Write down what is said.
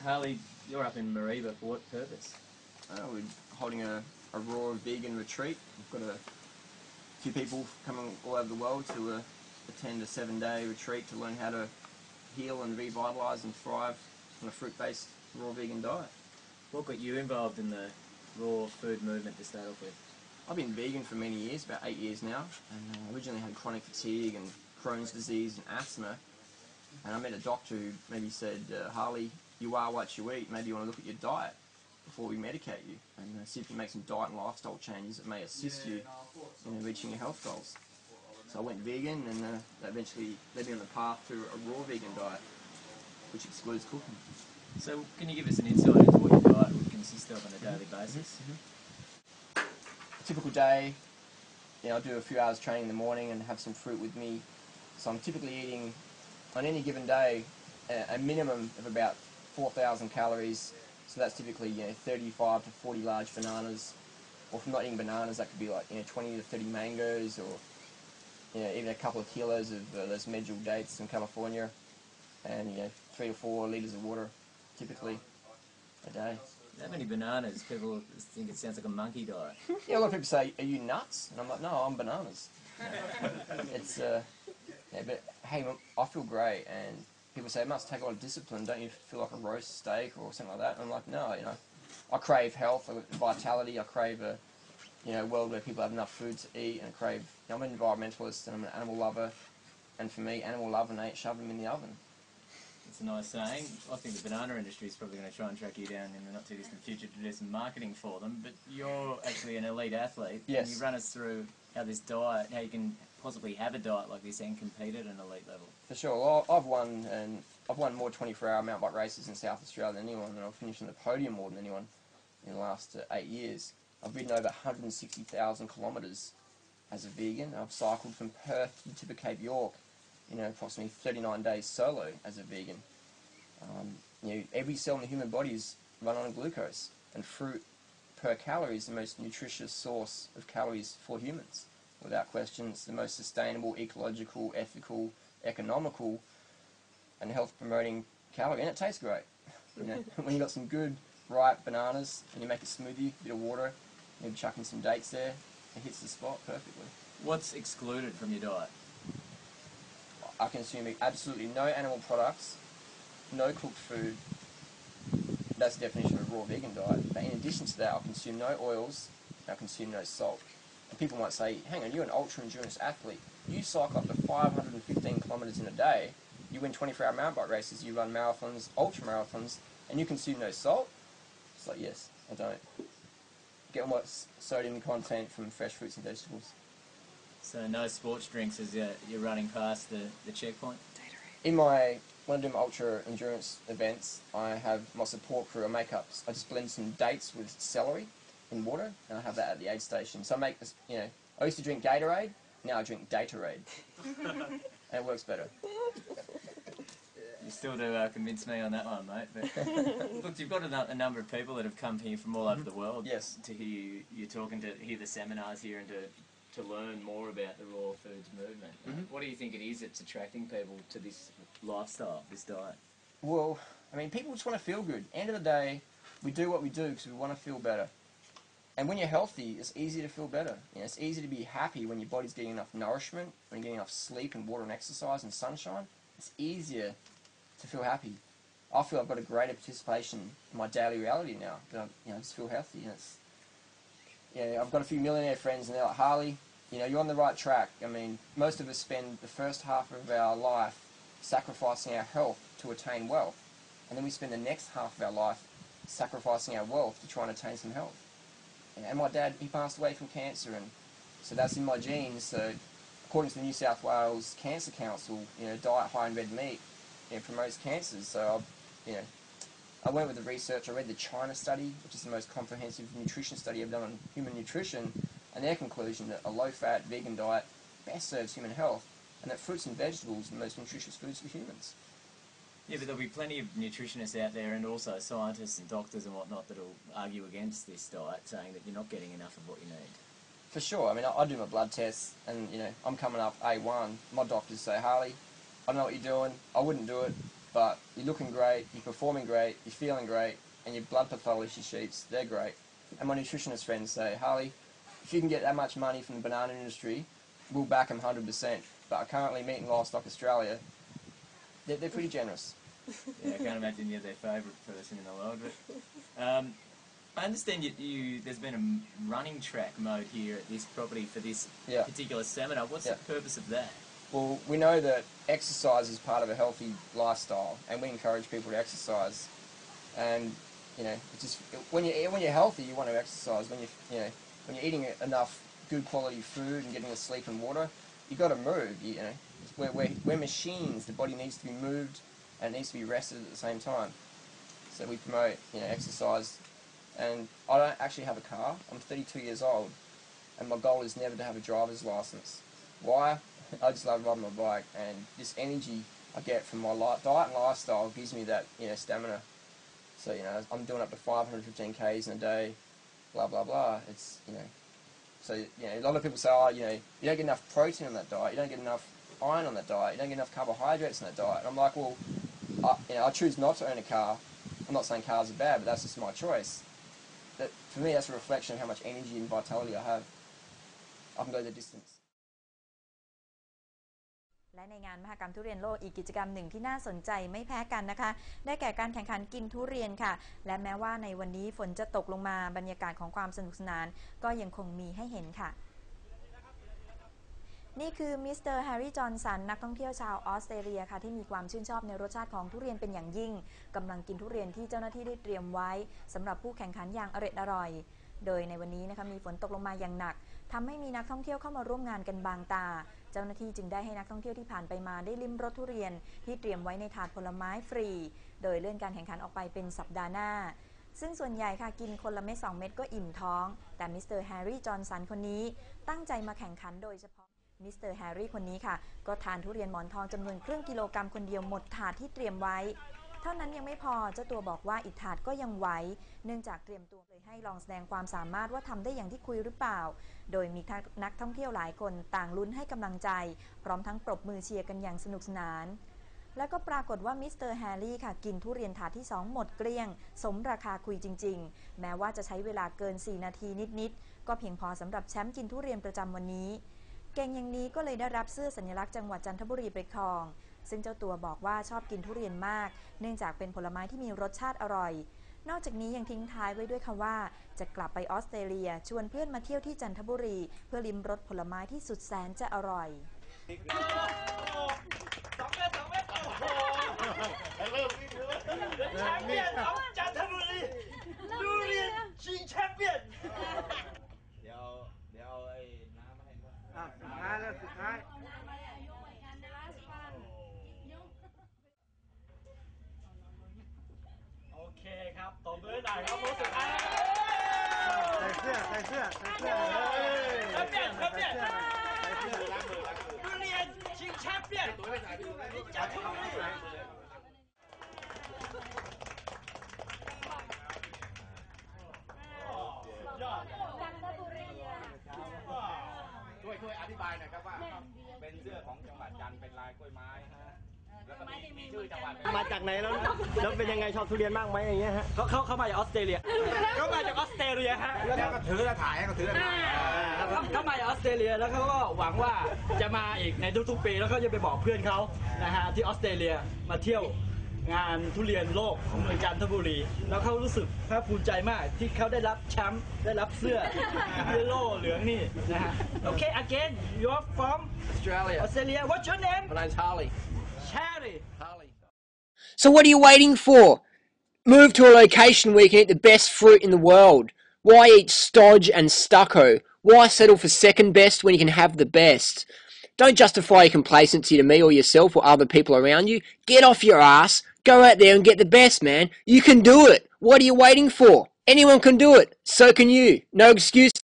Harley, you're up in Mariba for what purpose? We're holding a raw vegan retreat. We've got a few people coming all over the world to attend a 7-day retreat to learn how to heal and revitalise and thrive on a fruit-based raw vegan diet. What got you involved in the raw food movement to start off with? I've been vegan for many years, about 8 years now, and originally had chronic fatigue and Crohn's disease and asthma. And I met a doctor who maybe said, Harley, you are what you eat, maybe you want to look at your diet before we medicate you and see if you make some diet and lifestyle changes that may assist you in reaching your health goals. So I went vegan, and that eventually led me on the path to a raw vegan diet, which excludes cooking. So can you give us an insight into what your diet would consist of on a daily basis? A typical day, I do a few hours training in the morning and have some fruit with me. So I'm typically eating, on any given day, a minimum of about 4,000 calories. So that's typically 35 to 40 large bananas. Or if I'm not eating bananas, that could be like 20 to 30 mangoes, or even a couple of kilos of those medjool dates in California, and 3 to 4 litres of water typically a day. That many bananas, people think it sounds like a monkey diet. Yeah, a lot of people say, "Are you nuts?" And I'm like, "No, I'm bananas." It's but hey, I feel great, and people say it must take a lot of discipline. Don't you feel like a roast steak or something like that? And I'm like, no, I crave health, vitality. I crave a world where people have enough food to eat, and I crave. I'm an environmentalist and I'm an animal lover, and for me, animal love ain't shove them in the oven. It's a nice saying. I think the banana industry is probably going to try and track you down in the not too distant future to do some marketing for them. But you're actually an elite athlete. Yes. Can you run us through how this diet, how you can possibly have a diet like this and compete at an elite level? For sure. Well, I've won more 24-hour mountain bike races in South Australia than anyone, and I've finished on the podium more than anyone in the last 8 years. I've ridden over 160,000 kilometres as a vegan. I've cycled from Perth to the tip of Cape York, approximately 39 days solo as a vegan. Every cell in the human body is run on glucose, and fruit per calorie is the most nutritious source of calories for humans. Without question, it's the most sustainable, ecological, ethical, economical, and health-promoting calorie, and it tastes great. When you got some good, ripe bananas, and you make a smoothie, a bit of water, maybe chuck in some dates there, it hits the spot perfectly. What's excluded from your diet? I consume absolutely no animal products, no cooked food. That's the definition of a raw vegan diet. But in addition to that, I'll consume no oils, and I'll consume no salt. And people might say, hang on, you're an ultra-endurance athlete. You cycle up to 515 kilometres in a day. You win 24-hour mountain bike races, you run marathons, ultra-marathons, and you consume no salt? It's like, yes, I don't. Get all my sodium content from fresh fruits and vegetables. So no sports drinks as you're running past the checkpoint? When I do my ultra-endurance events, I have my support crew, I make up, I just blend some dates with celery in water, and I have that at the aid station. So I make this, I used to drink Gatorade, now I drink Datorade. And it works better. You still do convince me on that one, mate. But look, you've got a number of people that have come here from all over the world. Yes. To hear you talking, to hear the seminars here, and to learn more about the raw foods movement. What do you think it is that's attracting people to this lifestyle, this diet? Well, people just want to feel good. End of the day, we do what we do because we want to feel better. And when you're healthy, it's easy to feel better. It's easy to be happy when your body's getting enough nourishment, when you're getting enough sleep and water and exercise and sunshine. It's easier to feel happy. I feel I've got a greater participation in my daily reality now. I just feel healthy. And I've got a few millionaire friends, and they're like, Harley, you're on the right track. Most of us spend the first half of our life sacrificing our health to attain wealth. And then we spend the next half of our life sacrificing our wealth to try and attain some health. And my dad, he passed away from cancer, and so that's in my genes. So according to the New South Wales Cancer Council, diet high in red meat promotes cancers. So I went with the research. I read the China study, which is the most comprehensive nutrition study I've done on human nutrition, and their conclusion that a low-fat vegan diet best serves human health, and that fruits and vegetables are the most nutritious foods for humans. Yeah, but there'll be plenty of nutritionists out there, and also scientists and doctors and whatnot, that'll argue against this diet, saying that you're not getting enough of what you need. For sure. I do my blood tests, and I'm coming up A1. My doctors say, Harley, I know what you're doing. I wouldn't do it. but you're looking great, you're performing great, you're feeling great, and your blood pathology sheets, they're great. And my nutritionist friends say, Harley, if you can get that much money from the banana industry, we'll back them 100%. But currently, Meat and Livestock Australia, they're pretty generous. Yeah, I can't imagine you're their favourite person in the world. But I understand there's been a running track mode here at this property for this particular seminar. What's the purpose of that? Well, we know that exercise is part of a healthy lifestyle, and we encourage people to exercise. And it's just when you're healthy, you want to exercise. When you're eating enough good quality food and getting the sleep and water, you got to move. We're machines. The body needs to be moved and it needs to be rested at the same time. So we promote exercise. And I don't actually have a car. I'm 32 years old, and my goal is never to have a driver's license. Why? I just love riding my bike, and this energy I get from my diet and lifestyle gives me that stamina. So I'm doing up to 515 k's in a day, blah blah blah. It's so a lot of people say, oh, you don't get enough protein on that diet, you don't get enough iron on that diet, you don't get enough carbohydrates on that diet. And I'm like, well, I choose not to own a car. I'm not saying cars are bad, but that's just my choice. That for me, that's a reflection of how much energy and vitality I have. I can go the distance. และในงานมหกรรมทุเรียนโลกอีกกิจกรรมหนึ่งที่น่าสนใจไม่แพ้กันนะคะได้แก่การแข่งขันกินทุเรียนค่ะและแม้ว่าในวันนี้ฝนจะตกลงมาบรรยากาศของความสนุกสนานก็ยังคงมีให้เห็นค่ะนี่คือมิสเตอร์แฮร์รี่จอห์นสันนักท่องเที่ยวชาวออสเตรเลียค่ะที่มีความชื่นชอบในรสชาติของทุเรียนเป็นอย่างยิ่งกำลังกินทุเรียนที่เจ้าหน้าที่ได้เตรียมไว้สำหรับผู้แข่งขันอย่างอร่อยโดยในวันนี้นะคะมีฝนตกลงมาอย่างหนักทำให้มีนักท่องเที่ยวเข้ามาร่วมงานกันบางตาเจ้าหน้าที่จึงได้ให้นักท่องเที่ยวที่ผ่านไปมาได้ลิ้มรสทุเรียนที่เตรียมไว้ในถาดผลไม้ฟรีโดยเลื่อนการแข่งขันออกไปเป็นสัปดาห์หน้าซึ่งส่วนใหญ่ค่ะกินคนละเม็ด2 เม็ดก็อิ่มท้องแต่มิสเตอร์แฮร์รี่จอห์นสันคนนี้ตั้งใจมาแข่งขันโดยเฉพาะมิสเตอร์แฮร์รี่คนนี้ค่ะก็ทานทุเรียนหมอนทองจำนวนครึ่งกิโลกรัมคนเดียวหมดถาดที่เตรียมไว้เท่านั้นยังไม่พอเจ้าตัวบอกว่าอีกถาดก็ยังไหวเนื่องจากเตรียมตัวเลยให้ลองแสดงความสามารถว่าทำได้อย่างที่คุยหรือเปล่าโดยมีนักท่องเที่ยวหลายคนต่างลุ้นให้กำลังใจพร้อมทั้งปรบมือเชียร์กันอย่างสนุกสนานแล้วก็ปรากฏว่ามิสเตอร์แฮร์รี่ค่ะกินทุเรียนถาดที่2หมดเกลี้ยงสมราคาคุยจริงๆแม้ว่าจะใช้เวลาเกิน4 นาทีนิดๆก็เพียงพอสำหรับแชมป์กินทุเรียนประจำวันนี้เก่งอย่างนี้ก็เลยได้รับเสื้อสัญลักษณ์จังหวัดจันทบุรีไปครองซึ่งเจ้าตัวบอกว่าชอบกินทุเรียนมากเนื่องจากเป็นผลไม้ที่มีรสชาติอร่อยนอกจากนี้ยังทิ้งท้ายไว้ด้วยคำว่าจะกลับไปออสเตรเลียชวนเพื่อนมาเที่ยวที่จันทบุรีเพื่อลิ้มรสผลไม้ที่สุดแสนจะอร่อยจันทบุรีทุเรียนชิงแชมเปี้ยนเดี๋ยวไอ้น้ำมาให้ด้วยสุดท้ายโอเคครับตบมือหน่อยครับโค้ชสุดท้ายใส่เสื้อแชมเปี้ยนทุเรียนชิงแชมเปี้ยนจันทบุรีช่วยอธิบายหน่อยครับว่าเป็นเสื้อของจังหวัดจันทร์เป็นลายกล้วยไม้ฮะแล้วก็มีชื่อจังหวัดมาจากไหนแล้วเป็นยังไงชอบทุเรียนมากไหมอย่างเงี้ยฮะเขามาจากออสเตรเลียเขามาจากออสเตรเลียฮะแล้วก็ถือถ่ายเขาถือถ่ายเขามาจากออสเตรเลียแล้วเขาก็หวังว่าจะมาอีกในทุกๆปีแล้วเขาจะไปบอกเพื่อนเขานะฮะที่ออสเตรเลียมาเที่ยวงานทุเรียนโลกของเมืองจันทบุรีแล้วเขารู้สึกภาคภูมิใจมากที่เขาได้รับแชมป์ได้รับเสื้อโล่เหลืองนี่นะฮะโอเค again you're from Australia what's your name My name's Harley. So what are you waiting for? Move to a location where you can eat the best fruit in the world. Why eat stodge and stucco? Why settle for second best when you can have the best? Don't justify your complacency to me or yourself or other people around you. Get off your ass. Go out there and get the best, man. You can do it. What are you waiting for? Anyone can do it. So can you. No excuses.